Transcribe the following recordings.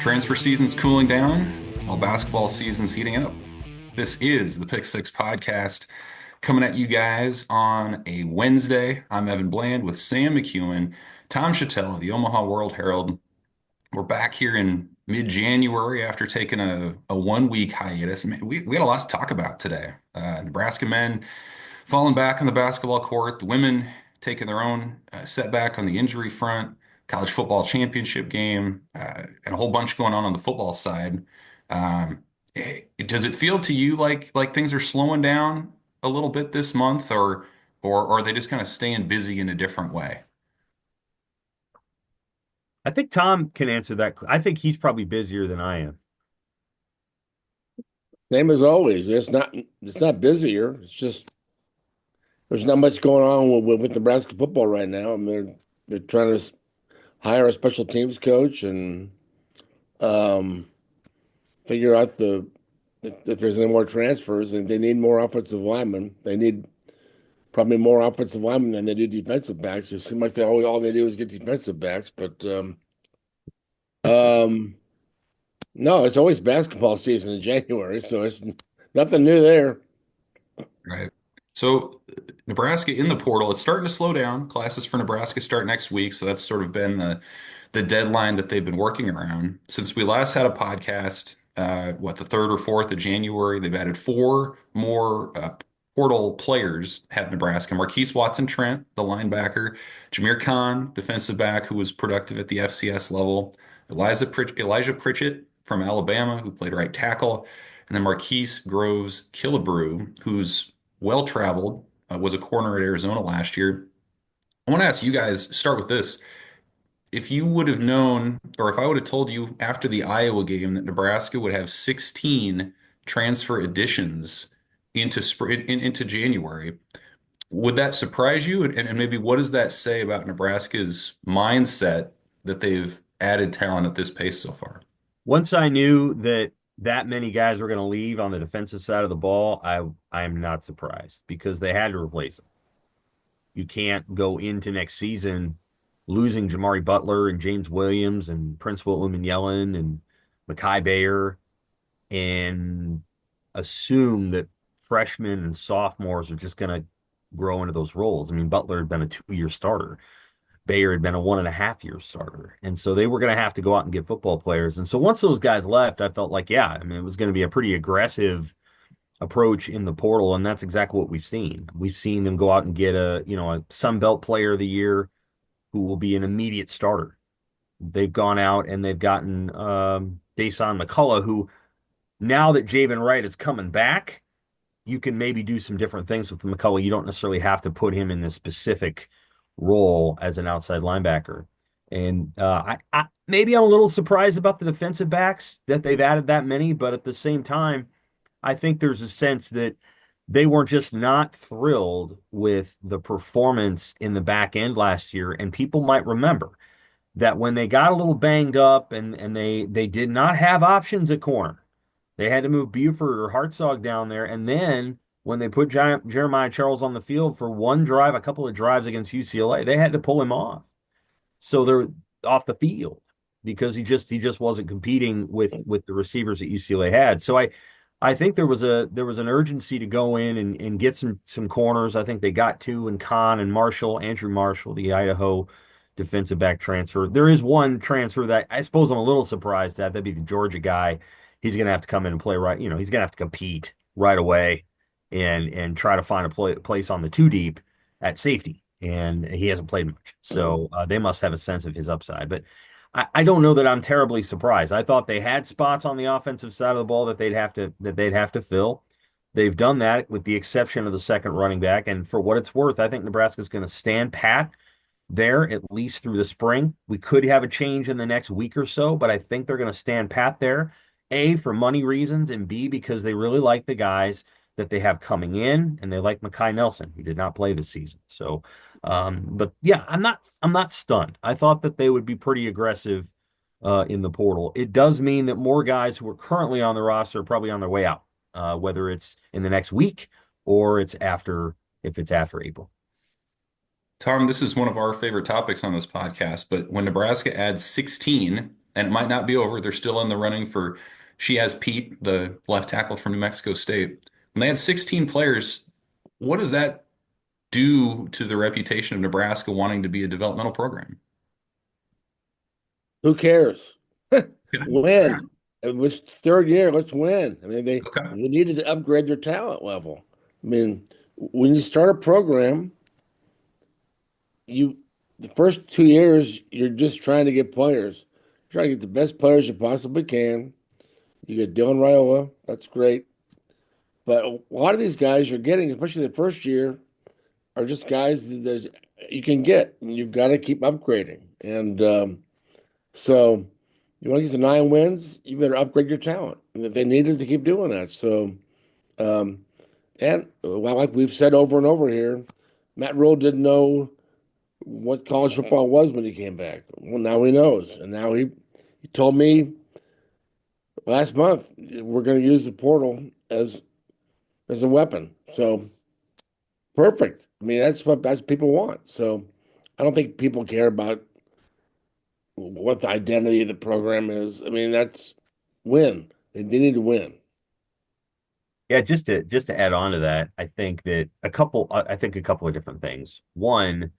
Transfer season's cooling down while basketball season's heating up. This is the Pick Six podcast coming at you guys on a Wednesday. I'm Evan Bland with Sam McEwen, Tom Chattel of the Omaha World-Herald. We're back here in mid-January after taking a 1 week hiatus. Man, we had a lot to talk about today. Nebraska men falling back on the basketball court, the women taking their own setback on the injury front, college football championship game, and a whole bunch going on the football side. Does it feel to you like things are slowing down a little bit this month, or are they just kind of staying busy in a different way? I think Tom can answer that. I think he's probably busier than I am. Same as always. It's not busier. It's just there's not much going on with Nebraska football right now. I mean, they're trying to hire a special teams coach and um, figure out if there's any more transfers, and they need more offensive linemen. They need probably more offensive linemen than they do defensive backs. It seems like all they do is get defensive backs, but um, no, it's always basketball season in January, so it's nothing new there. Right. So Nebraska in the portal, it's starting to slow down. Classes for Nebraska start next week, so that's sort of been the deadline that they've been working around. Since we last had a podcast, the 3rd or 4th of January, they've added four more portal players at Nebraska. Marquise Watson-Trent, the linebacker, Jameer Khan, defensive back, who was productive at the FCS level, Elijah Pritchett from Alabama, who played right tackle, and then Marquise Groves Killebrew, who's well-traveled, was a corner at Arizona last year. I want to ask you guys, start with this. If you would have known, or if I would have told you after the Iowa game that Nebraska would have 16 transfer additions into January, would that surprise you? And maybe what does that say about Nebraska's mindset that they've added talent at this pace so far? Once I knew that many guys were going to leave on the defensive side of the ball, I am not surprised because they had to replace them. You can't go into next season losing Jamari Butler and James Williams and Prince William Yellen and Makai Bayer and assume that freshmen and sophomores are just going to grow into those roles. I mean, Butler had been a 2-year starter. Bayer had been a 1.5-year starter. And so they were going to have to go out and get football players. And so once those guys left, I felt like, yeah, I mean, it was going to be a pretty aggressive approach in the portal. And that's exactly what we've seen. We've seen them go out and get a Sun Belt player of the year who will be an immediate starter. They've gone out and they've gotten Dasan McCullough, who now that Javen Wright is coming back, you can maybe do some different things with McCullough. You don't necessarily have to put him in this specific role as an outside linebacker. And maybe I'm a little surprised about the defensive backs that they've added that many, but at the same time, I think there's a sense that they were just not thrilled with the performance in the back end last year. And people might remember that when they got a little banged up and they did not have options at corner. They had to move Buford or Hartzog down there. And then when they put Jeremiah Charles on the field for one drive, a couple of drives against UCLA, they had to pull him off. So they're off the field because he just wasn't competing with the receivers that UCLA had. So I think there was an urgency to go in and get some corners. I think they got two in Khan and Marshall, Andrew Marshall, the Idaho defensive back transfer. There is one transfer that I suppose I'm a little surprised at. That'd be the Georgia guy. He's going to have to come in and play right. He's going to have to compete right away and try to find a place on the two deep at safety. And he hasn't played much. So they must have a sense of his upside. But I don't know that I'm terribly surprised. I thought they had spots on the offensive side of the ball that they'd have to fill. They've done that with the exception of the second running back. And for what it's worth, I think Nebraska's going to stand pat there at least through the spring. We could have a change in the next week or so, but I think they're going to stand pat there. A, for money reasons, and B, because they really like the guys that they have coming in, and they like Makai Nelson, who did not play this season. So, but yeah, I'm not stunned. I thought that they would be pretty aggressive in the portal. It does mean that more guys who are currently on the roster are probably on their way out, whether it's in the next week or if it's after April. Tom, this is one of our favorite topics on this podcast, but when Nebraska adds 16 and it might not be over. They're still in the running for. She has Pete, the left tackle from New Mexico State. When they had 16 players, what does that do to the reputation of Nebraska wanting to be a developmental program? Who cares? Yeah. Win. It was third year. Let's win. I mean, Okay. they needed to upgrade their talent level. I mean, when you start a program, you the first 2 years you're just trying to get players. You're trying to get the best players you possibly can. You get Dylan Raiola, that's great. But a lot of these guys you're getting, especially the first year, are just guys that you can get. And you've got to keep upgrading. And so you want to get to 9 wins, you better upgrade your talent. And they needed to keep doing that. So um, and well, like we've said over and over here, Matt Rule didn't know what college football was when he came back. Well, now he knows, and now he told me last month we're going to use the portal as a weapon. So perfect. I mean, that's what people want. So I don't think people care about what the identity of the program is. I mean, that's win. They need to win. Yeah, just to add on to that, I think that a couple of different things. One,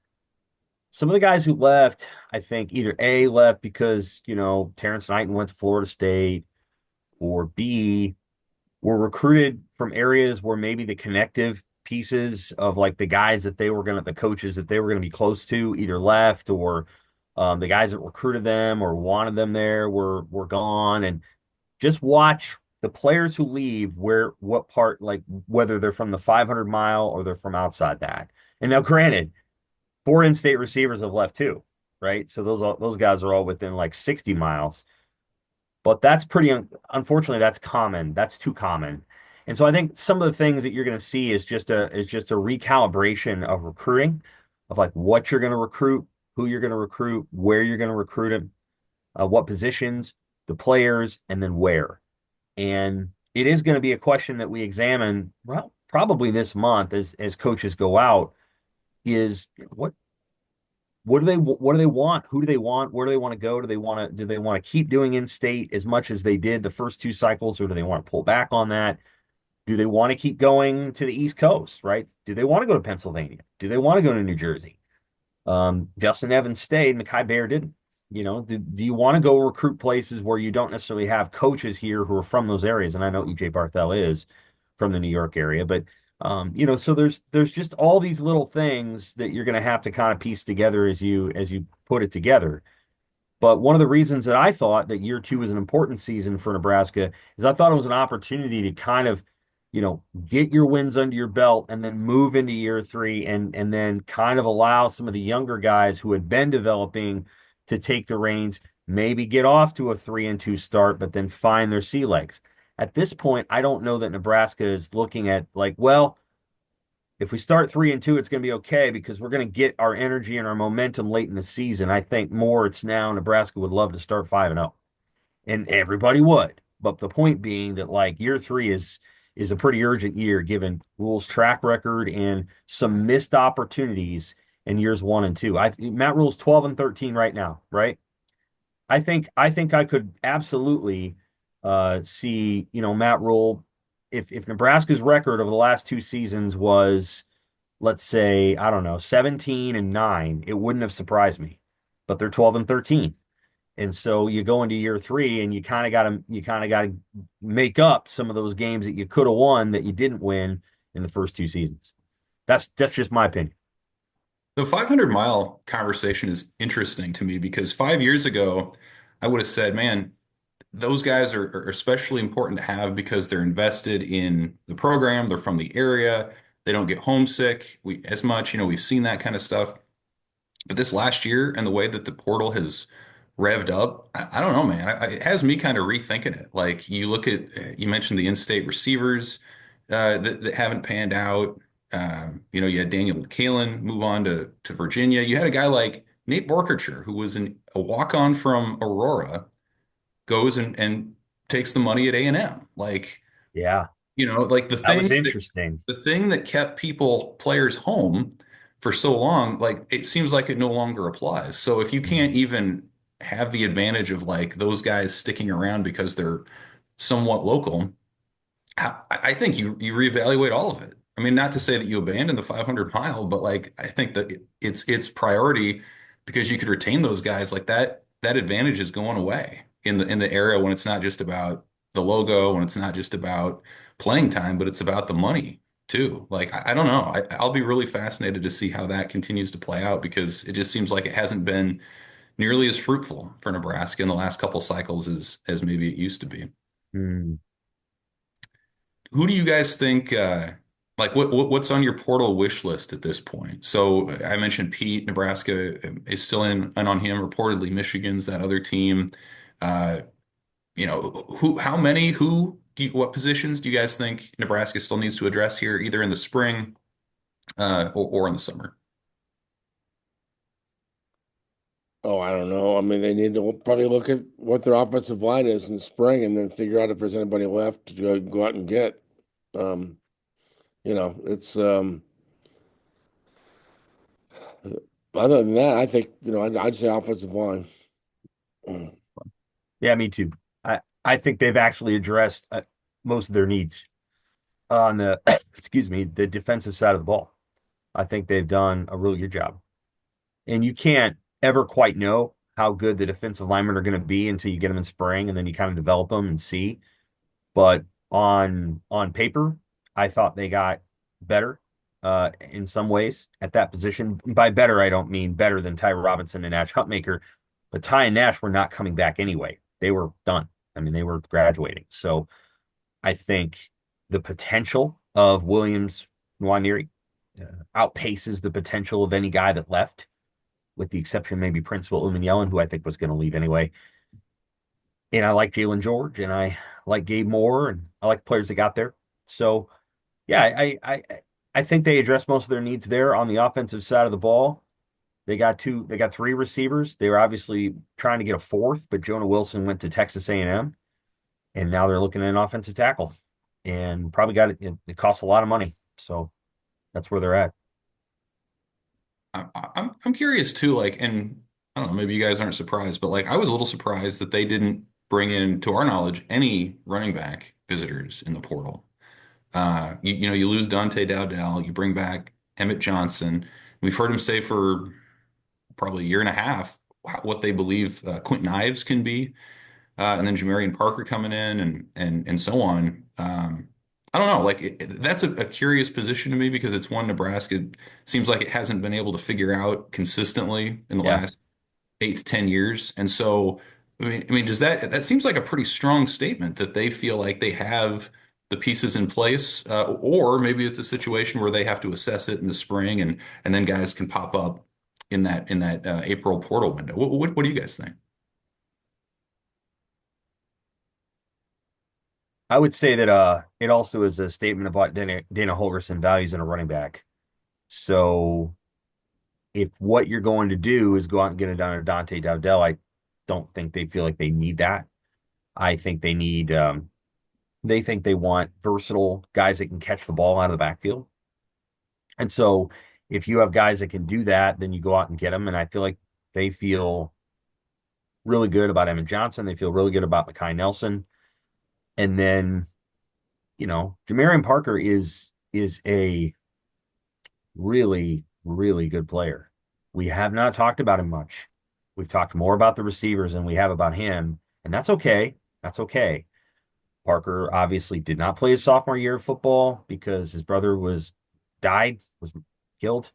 some of the guys who left, I think either A left because, Terrence Knighton went to Florida State, or B were recruited from areas where maybe the connective pieces of like the coaches that they were gonna be close to either left, or the guys that recruited them or wanted them there were gone. And just watch the players who leave, what part, like whether they're from the 500 mile or they're from outside that. And now, granted, four in-state receivers have left too, right? So those guys are all within like 60 miles. But that's unfortunately, that's common. That's too common. And so I think some of the things that you're going to see is just a recalibration of recruiting, of like what you're going to recruit, who you're going to recruit, where you're going to recruit them, what positions, the players, and then where. And it is going to be a question that we examine, well, probably this month as coaches go out, is what do they want? Who do they want? Where do they want to go? Do they want to keep doing in-state as much as they did the first two cycles, or do they want to pull back on that? Do they want to keep going to the East Coast, right? Do they want to go to Pennsylvania? Do they want to go to New Jersey? Justin Evans stayed, Mekhi Bear didn't. Do you want to go recruit places where you don't necessarily have coaches here who are from those areas? And I know EJ Barthel is from the New York area, but so there's just all these little things that you're going to have to kind of piece together as you put it together. But one of the reasons that I thought that year two was an important season for Nebraska is I thought it was an opportunity to kind of, get your wins under your belt and then move into year three, and then kind of allow some of the younger guys who had been developing to take the reins, maybe get off to a 3-2 start, but then find their sea legs. At this point, I don't know that Nebraska is looking at like, well, if we start 3-2, it's going to be okay because we're going to get our energy and our momentum late in the season. I think more it's now Nebraska would love to start 5-0, and everybody would. But the point being that like year three is a pretty urgent year given Rule's track record and some missed opportunities in years one and two. Matt Rule's 12-13 right now, right? I think I could absolutely see, Matt Rule, if Nebraska's record over the last two seasons was, let's say, I don't know, 17-9, it wouldn't have surprised me. But they're 12-13. And so you go into year three and you kind of gotta make up some of those games that you could have won that you didn't win in the first two seasons. That's just my opinion. The 500-mile conversation is interesting to me because 5 years ago, I would have said, man, those guys are especially important to have because they're invested in the program. They're from the area. They don't get homesick as much. We've seen that kind of stuff. But this last year and the way that the portal has revved up, I don't know, man. It has me kind of rethinking it. Like you mentioned the in-state receivers that haven't panned out. You had Daniel Kalen move on to Virginia. You had a guy like Nate Borkercher, who was a walk-on from Aurora, goes and takes the money at A&M. Like, Yeah, like the that was thing that interesting. the thing that kept players home for so long, like it seems like it no longer applies. So if you can't even have the advantage of like those guys sticking around because they're somewhat local, I think you reevaluate all of it. I mean, not to say that you abandon the 500 mile, but like I think that it's priority because you could retain those guys like that. That advantage is going away in the era when it's not just about the logo, when it's not just about playing time, but it's about the money too. Like I don't know. I'll be really fascinated to see how that continues to play out because it just seems like it hasn't been nearly as fruitful for Nebraska in the last couple cycles as maybe it used to be. Hmm. Who do you guys think like what's on your portal wish list at this point? So I mentioned Pete, Nebraska is still in on him. Reportedly, Michigan's that other team. Uh, who, how many, what positions do you guys think Nebraska still needs to address here, either in the spring or in the summer? Oh, I don't know. I mean, they need to probably look at what their offensive line is in the spring and then figure out if there's anybody left to go out and get. Um, it's other than that, I think, I'd say offensive line. Yeah, me too. I think they've actually addressed most of their needs on the excuse me, the defensive side of the ball. I think they've done a really good job. And you can't ever quite know how good the defensive linemen are going to be until you get them in spring and then you kind of develop them and see. But on paper, I thought they got better in some ways at that position. By better, I don't mean better than Ty Robinson and Nash Hutmaker, but Ty and Nash were not coming back anyway. They were done. I mean, they were graduating. So I think the potential of Williams Nwaneri outpaces the potential of any guy that left, with the exception maybe Principal Uman who I think was going to leave anyway. And I like Jalen George, and I like Gabe Moore, and I like the players that got there. So yeah, I think they addressed most of their needs there on the offensive side of the ball. They got three receivers. They were obviously trying to get a fourth, but Jonah Wilson went to Texas A&M, and now they're looking at an offensive tackle, and probably got it. It costs a lot of money, so that's where they're at. I'm curious too, like, and I don't know, maybe you guys aren't surprised, but like I was a little surprised that they didn't bring in, to our knowledge, any running back visitors in the portal. You lose Dante Dowdell, you bring back Emmett Johnson. We've heard him say for probably a year and a half what they believe Quentin Ives can be, and then Jamarian Parker coming in and so on. I don't know, like that's a curious position to me because it's one Nebraska seems like it hasn't been able to figure out consistently in the Yeah, last 8 to 10 years. And so, I mean, does that seems like a pretty strong statement that they feel like they have the pieces in place, or maybe it's a situation where they have to assess it in the spring and then guys can pop up in that April portal window. What do you guys think? I would say that it also is a statement about Dana Holgorsen values in a running back. So if what you're going to do is go out and get a Dante Dowdell, I don't think they feel like they need that. I think they think they want versatile guys that can catch the ball out of the backfield. And so if you have guys that can do that, then you go out and get them. And I feel like they feel really good about Emmett Johnson. They feel really good about Mekhi Nelson. And then, Jamarian Parker is a really, really good player. We have not talked about him much. We've talked more about the receivers than we have about him, and that's okay. That's okay. Parker obviously did not play his sophomore year of football because his brother was killed,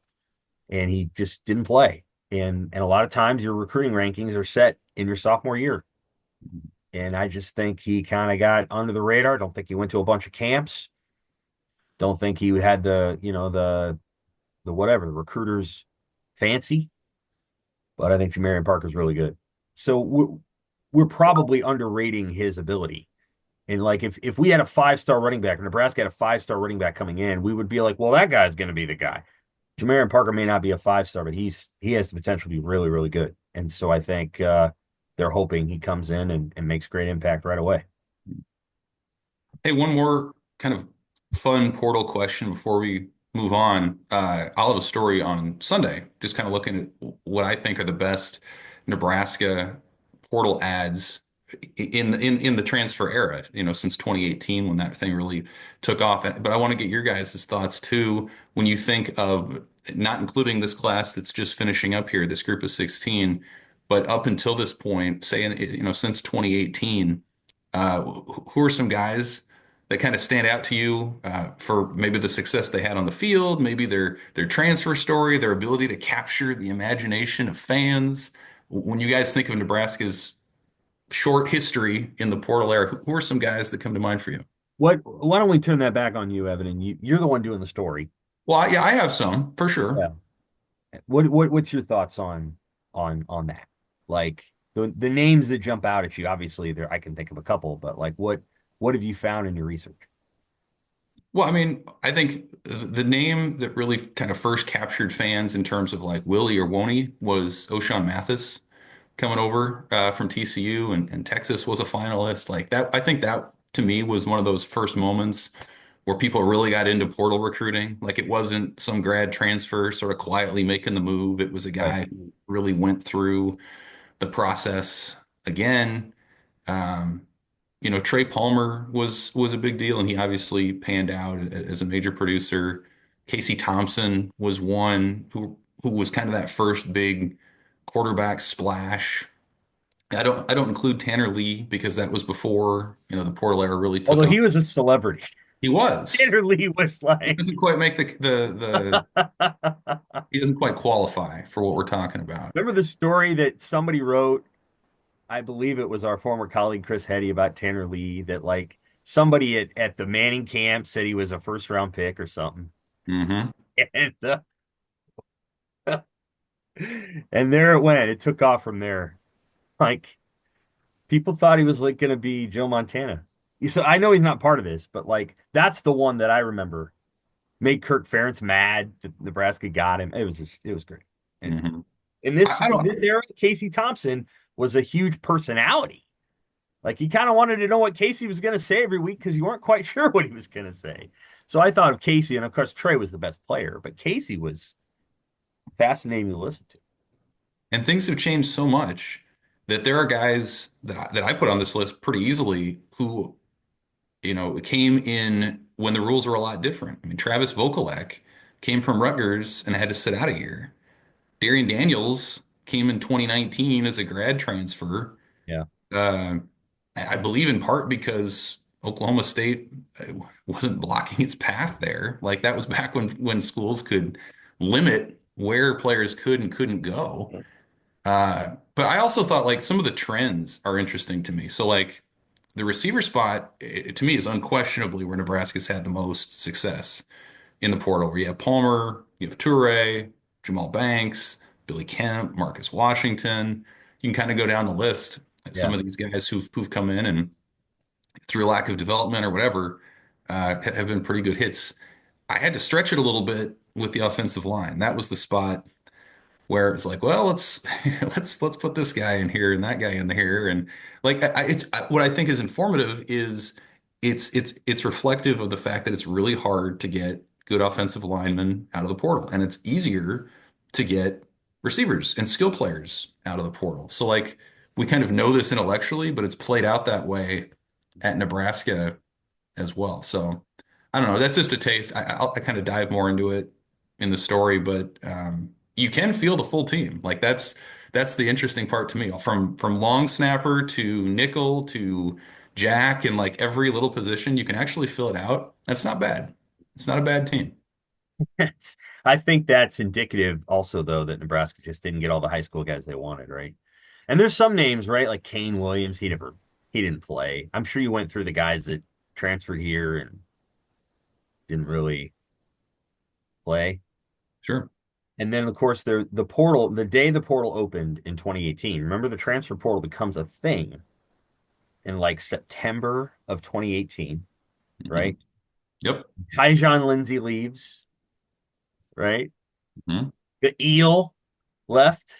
and he just didn't play. And a lot of times your recruiting rankings are set in your sophomore year. And I just think he kind of got under the radar. Don't think he went to a bunch of camps. Don't think he had the whatever, the recruiters fancy, but I think Jamarian Parker's really good. So we're probably underrating his ability. And like if we had a 5-star running back, or Nebraska had a 5-star running back coming in, we would be like, well, that guy's going to be the guy. Jamarian Parker may not be a 5-star, but he has the potential to be really, really good. And so I think they're hoping he comes in and makes great impact right away. Hey, one more kind of fun portal question before we move on. I'll have a story on Sunday, just kind of looking at what I think are the best Nebraska portal ads in the transfer era, since 2018 when that thing really took off. But I want to get your guys' thoughts too when you think of not including this class that's just finishing up here, this group of 16, but up until this point, say, since 2018, who are some guys that kind of stand out to you for maybe the success they had on the field, maybe their transfer story, their ability to capture the imagination of fans? When you guys think of Nebraska's short history in the portal era, who are some guys that come to mind for you? Why don't we turn that back on you, Evan? And you're the one doing the story. Well, yeah, I have some for sure. Yeah. What's your thoughts on that? Like the names that jump out at you, obviously there I can think of a couple, but like what have you found in your research? Well, I mean, I think the name that really kind of first captured fans in terms of like Willie or Woney was O'Shawn Mathis coming over from TCU, and Texas was a finalist. Like that, I think that to me was one of those first moments where people really got into portal recruiting. Like it wasn't some grad transfer sort of quietly making the move. It was a Right. guy who really went through the process again. Um, Trey Palmer was a big deal, and he obviously panned out as a major producer. Casey Thompson was one who was kind of that first big quarterback splash. I don't include Tanner Lee because that was before, the portal era really took Although off. he was a celebrity. He was. Tanner Lee was He like doesn't quite make he doesn't quite qualify for what we're talking about. remember the story that somebody wrote, I believe it was our former colleague Chris Hetty about Tanner Lee, that like somebody at the Manning camp said he was a first round pick or something. Hmm. And and there it went. It took off from there. Like people thought he was like going to be Joe Montana. So I know he's not part of this, but like that's the one that I remember made Kirk Ferentz mad that Nebraska got him. It was great. And Hmm. in I this don't. era, Casey Thompson was a huge personality. Like he kind of wanted to know what Casey was going to say every week because you weren't quite sure what he was going to say. So I thought of Casey, and of course Trey was the best player, but Casey was fascinating to listen to. And things have changed so much that there are guys that I put on this list pretty easily who, came in when the rules were a lot different. I mean, Travis Vokalek came from Rutgers and had to sit out a year. Darian Daniels came in 2019 as a grad transfer. Yeah. Uh, I believe in part because Oklahoma State wasn't blocking its path there. Like that was back when schools could limit where players could and couldn't go. But I also thought like some of the trends are interesting to me. So like the receiver spot to me is unquestionably where Nebraska's had the most success in the portal. Where you have Palmer, you have Toure, Jamal Banks, Billy Kemp, Marcus Washington. You can kind of go down the list. Some Yeah. of these guys who've come in and through lack of development or whatever have been pretty good hits. I had to stretch it a little bit with the offensive line. That was the spot where it's like, well, let's let's put this guy in here and that guy in here, and like what I think is informative is it's reflective of the fact that it's really hard to get good offensive linemen out of the portal, and it's easier to get receivers and skill players out of the portal. So like we kind of know this intellectually, but it's played out that way at Nebraska as well. So I don't know. That's just a taste. I kind of dive more into it in the story, but you can feel the full team. Like that's the interesting part to me. From long snapper to nickel to jack and like every little position, you can actually fill it out. That's not bad. It's not a bad team. I think that's indicative also, though, that Nebraska just didn't get all the high school guys they wanted, right? And there's some names, right? Like Kane Williams, he didn't play. I'm sure you went through the guys that transferred here and didn't really play. Sure. And then, of course, the portal, the day the portal opened in 2018, remember the transfer portal becomes a thing in like September of 2018, Hmm. right? Yep. Tyjon Lindsey leaves, right? Hmm. The eel left.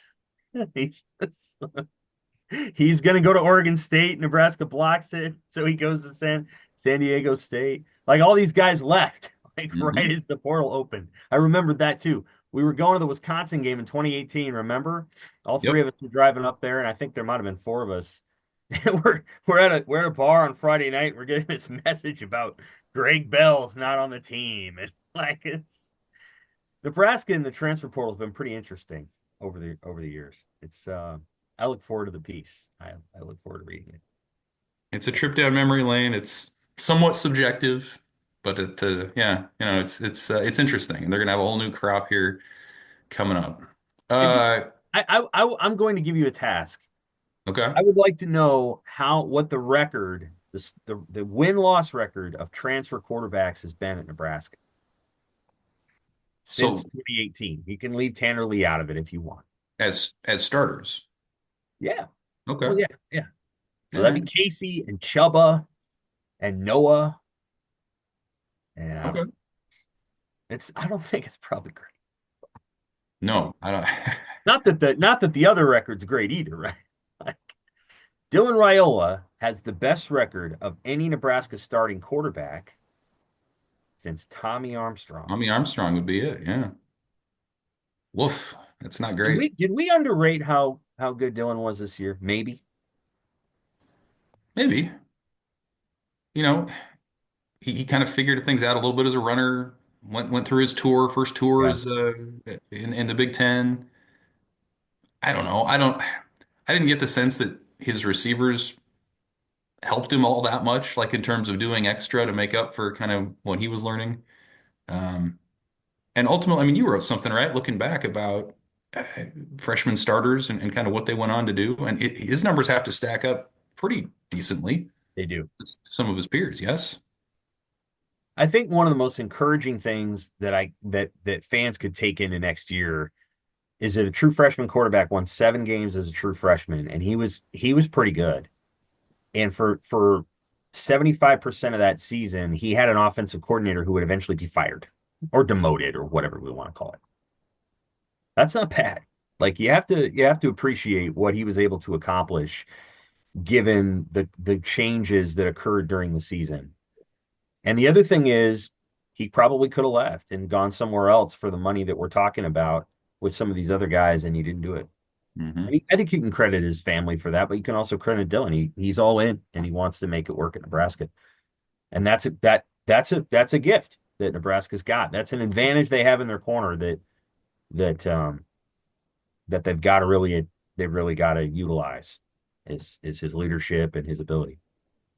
He's going to go to Oregon State. Nebraska blocks it, so he goes to San Diego State. Like all these guys left, like Hmm. right as the portal opened. I remembered that too. we were going to the Wisconsin game in 2018, remember? All three Yep. of us were driving up there, and I think there might have been four of us. And we're at a bar on Friday night. We're getting this message about Greg Bell's not on the team. And like it's Nebraska in the transfer portal has been pretty interesting over the years. It's I look forward to the piece. I look forward to reading it. It's a trip down memory lane. It's somewhat subjective, but yeah, it's interesting, and they're gonna have a whole new crop here coming up. If you, Uh, I'm going to give you a task. okay. I would like to know what the record, the win-loss record of transfer quarterbacks has been at Nebraska since So 2018. You can leave Tanner Lee out of it if you want. as starters, Yeah. Well, okay. yeah, yeah. All So that'd be right. Casey and Chuba and Noah. And Okay. I don't think it's probably great. No, I don't. Not that the other record's great either, right? Like Dylan Raiola has the best record of any Nebraska starting quarterback since Tommy Armstrong. Tommy Armstrong would be it. Yeah. Woof. That's not great. Did we underrate how good Dylan was this year? Maybe. Maybe. You know, he kind of figured things out a little bit as a runner. Went through his first tour Yeah, as in the Big Ten. I don't know. I didn't get the sense that his receivers helped him all that much, like in terms of doing extra to make up for kind of what he was learning. Um, and ultimately, I mean, you wrote something, right? Looking back about uh, freshman starters and kind of what they went on to do, and his numbers have to stack up pretty decently they do. to some of his peers. Yes. I think one of the most encouraging things that fans could take into next year is that a true freshman quarterback won 7 games as a true freshman, and he was pretty good. And for 75% of that season, he had an offensive coordinator who would eventually be fired or demoted or whatever we want to call it. That's not bad. Like you have to appreciate what he was able to accomplish given the changes that occurred during the season. And the other thing is he probably could have left and gone somewhere else for the money that we're talking about with some of these other guys, and he didn't do it. Hmm. I think you can credit his family for that, but you can also credit Dylan. He's all in and he wants to make it work at Nebraska. And that's a gift that Nebraska's got. That's an advantage they have in their corner that that they've really got to utilize is his leadership and his ability.